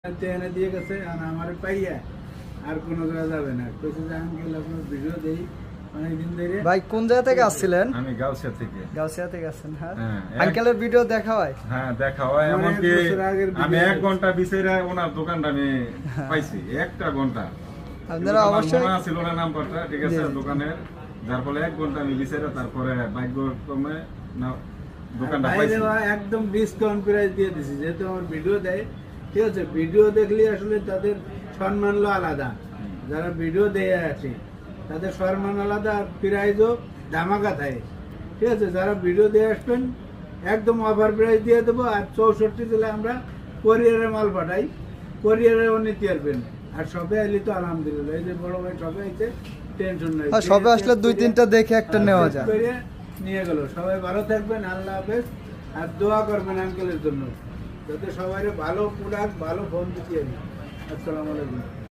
এনে দিয়ে গেছে আর আমার পাইয়া আর কোনো জায়গা যাবে না, কইছে যে আঙ্কেল আপনার ভিডিও দেই অনেকদিন ধরে। ভাই কোন জায়গা থেকে আসছিলেন? আমি গাউসিয়া থেকে। গাউসিয়া থেকে আসছেন? হ্যাঁ, হ্যাঁ, আঙ্কেলের ভিডিও দেখা হয়? হ্যাঁ দেখা হয়, এমনকি আমি 1 ঘন্টা বিছাইরা ওনার দোকানটা আমি পাইছি 1টা ঘন্টা। আপনারা অবশ্যই মনে ছিল না নাম্বারটা, ঠিক আছে, দোকানের, যার ফলে 1 ঘন্টা আমি বিছাইরা তারপরে ভাগ্যক্রমে না দোকানটা পাইছি। একদম ডিসকাউন্ট প্রাইস দিয়ে দিছি, যেহেতু আমার ভিডিও দেয়, ঠিক আছে। ভিডিও দেখলে আসলে তাদের সম্মান আলাদা, যারা ভিডিও দেয় আছে তাদের সম্মান আলাদা, আর প্রাইজও ধামাকা থাকে, ঠিক আছে। যারা ভিডিও দিয়ে আসবেন একদম অফার প্রাইস দিয়ে দেবো। আর 64 দিলে আমরা কোরিয়ারে মাল পাঠাই, কোরিয়ারেও নিতে পারবেন। আর সবে আইলে তো আলহামদুলিল্লাহ, এই যে বড় ভাই সবে আইতে টেনশন নাই, সবে আসলে 2-3টা দেখে একটা নেওয়া যায়, নিয়ে গেল। সবাই ভালো থাকবেন, আল্লাহ হাফেজ। আর দোয়া করবেন আঙ্কেলের জন্য, যাতে সবাই ভালো প্রোডাক্ট ভালো ফোন দিতে। আসসালামু আলাইকুম।